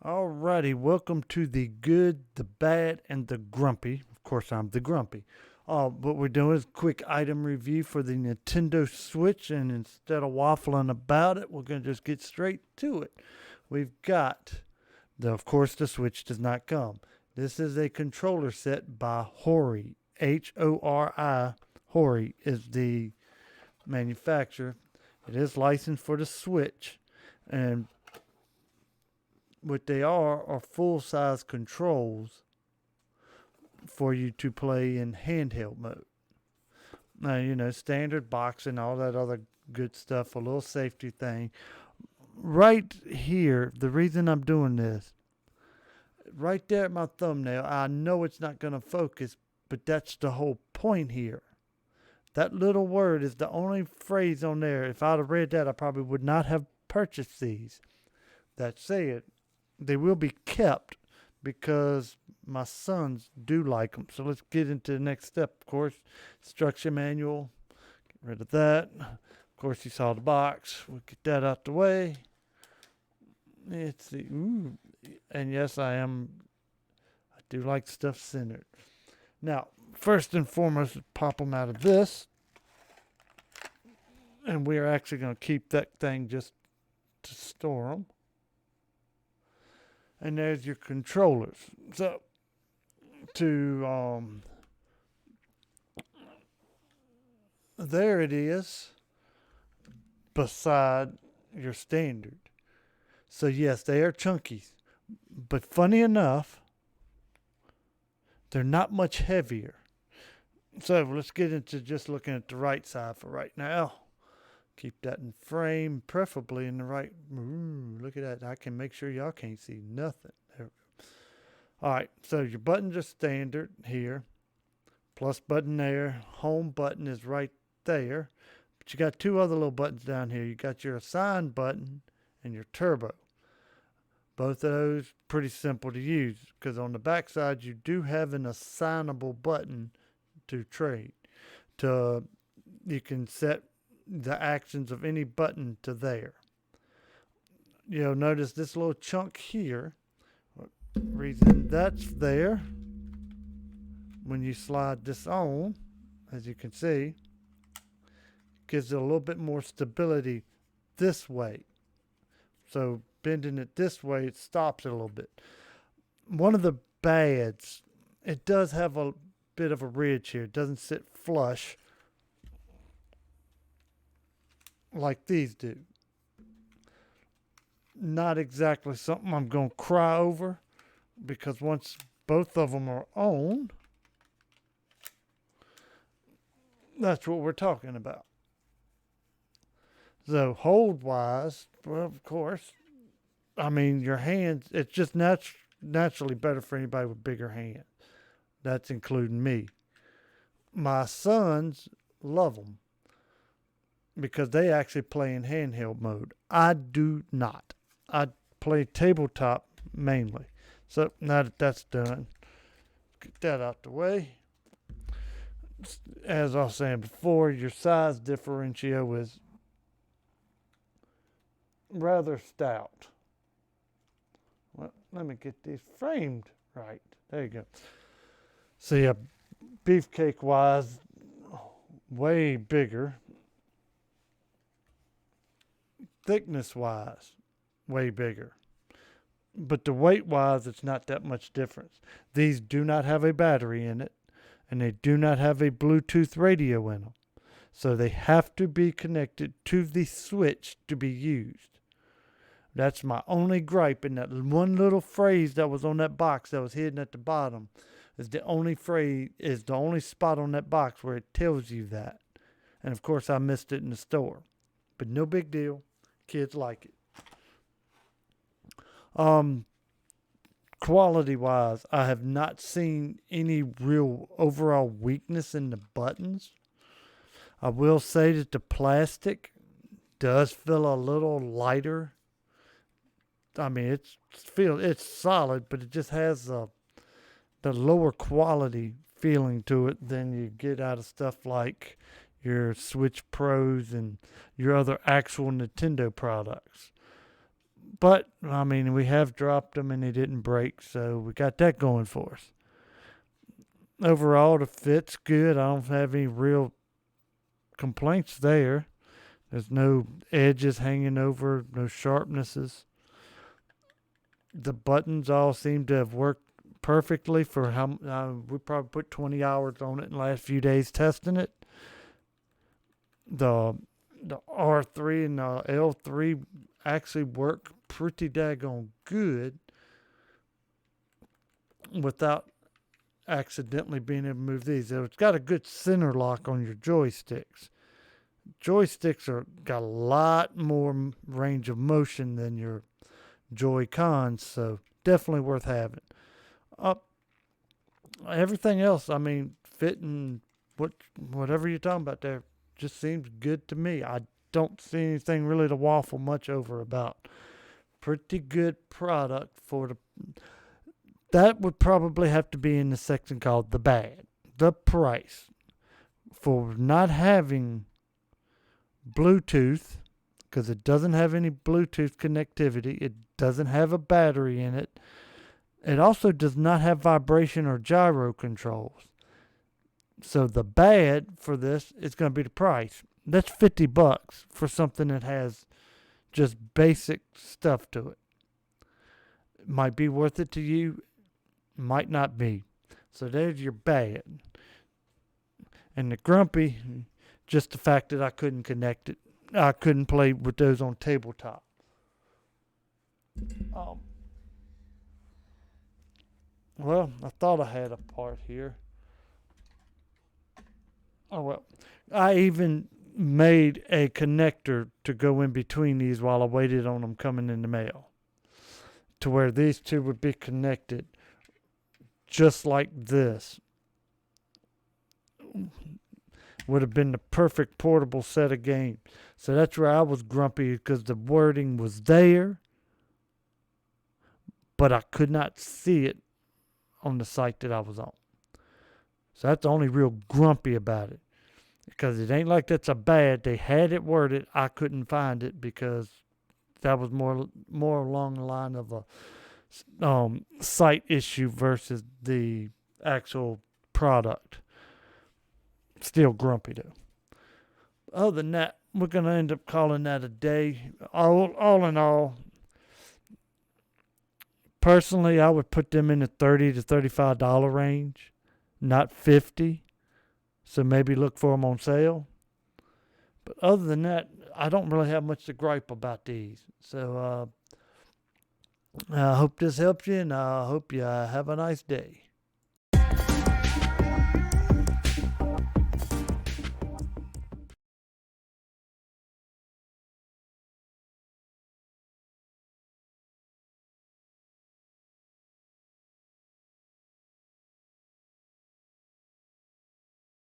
Alrighty, welcome to the good, the bad, and the grumpy. Of course, I'm the grumpy. What we're doing is a quick item review for the Nintendo Switch, and instead of waffling about it, we're going to just get straight to it. We've got, of course, the Switch does not come. This is a controller set by Hori. Hori. Hori is the manufacturer. It is licensed for the Switch, and what they are full size controls for you to play in handheld mode. Now, standard box and all that other good stuff, a little safety thing. Right here, the reason I'm doing this, right there at my thumbnail, I know it's not going to focus, but that's the whole point here. That little word is the only phrase on there. If I'd have read that, I probably would not have purchased these. That said, they will be kept because my sons do like them. So let's get into the next step. Of course, instruction manual. Get rid of that. Of course, you saw the box. We'll get that out the way. Let's see. Ooh. And yes, I do like stuff centered. Now, first and foremost, pop them out of this. And we're actually going to keep that thing just to store them. And there's your controllers. So there it is beside your standard. So yes, they are chunky, but funny enough, they're not much heavier. So let's get into just looking at the right side for right now. Keep that in frame, preferably in the right. Ooh, look at that. I can make sure y'all can't see nothing. There we go. All right, so your buttons are standard here. Plus button there. Home button is right there. But you got two other little buttons down here. You got your assign button and your turbo. Both of those pretty simple to use because on the back side you do have an assignable button to trade. You can set the actions of any button to there. You'll notice this little chunk here. Reason that's there. When you slide this on, as you can see, gives it a little bit more stability this way. So bending it this way, it stops it a little bit. One of the bads, it does have a bit of a ridge here. It doesn't sit flush like these do. Not exactly something I'm going to cry over because once both of them are on, that's what we're talking about. So hold wise, well, of course, I mean, your hands, it's just naturally better for anybody with bigger hands. That's including me. My sons love them because they actually play in handheld mode. I do not. I play tabletop mainly. So now that that's done, get that out the way. As I was saying before, your size differential is rather stout. Well, let me get these framed right. There you go. So yeah, beefcake wise, way bigger. Thickness wise, way bigger. But the weight wise, it's not that much difference. These do not have a battery in it, and they do not have a Bluetooth radio in them. So they have to be connected to the Switch to be used. That's my only gripe in that one little phrase that was on that box that was hidden at the bottom. Is the only spot on that box where it tells you that. And of course I missed it in the store. But no big deal. Kids like it. Quality wise, I have not seen any real overall weakness in the buttons. I will say that the plastic does feel a little lighter. I mean, it's solid, but it just has the lower quality feeling to it than you get out of stuff like your Switch Pros and your other actual Nintendo products. But, I mean, we have dropped them and they didn't break, so we got that going for us. Overall, the fit's good. I don't have any real complaints there. There's no edges hanging over, no sharpnesses. The buttons all seem to have worked perfectly for how we probably put 20 hours on it in the last few days testing it. The the R3 and the L3 actually work pretty daggone good without accidentally being able to move these. So it's got a good center lock on your joysticks. Joysticks are got a lot more range of motion than your Joy-Cons, so definitely worth having. Uh, Everything else, I mean, fitting whatever you're talking about there, just seems good to me. I don't see anything really to waffle much over about. Pretty good product for the. That would probably have to be in the section called the bad. The price for not having Bluetooth, because it doesn't have any Bluetooth connectivity. It doesn't have a battery in it. It also does not have vibration or gyro controls. So the bad for this is going to be the price. That's $50 for something that has just basic stuff to it. It might be worth it to you, might not be. So there's your bad. And the grumpy, just the fact that I couldn't connect it. I couldn't play with those on tabletop. Well, I thought I had a part here. Oh well. I even made a connector to go in between these while I waited on them coming in the mail. To where these two would be connected just like this. Would have been the perfect portable set of games. So that's where I was grumpy because the wording was there, but I could not see it on the site that I was on. So that's the only real grumpy about it. Because it ain't like that's a bad. They had it worded. I couldn't find it because that was more along the line of a site issue versus the actual product. Still grumpy though. Other than that, we're gonna end up calling that a day. All in all, personally, I would put them in the $30 to $35 range, not 50. So maybe look for them on sale. But other than that, I don't really have much to gripe about these. So I hope this helps you, and I hope you have a nice day.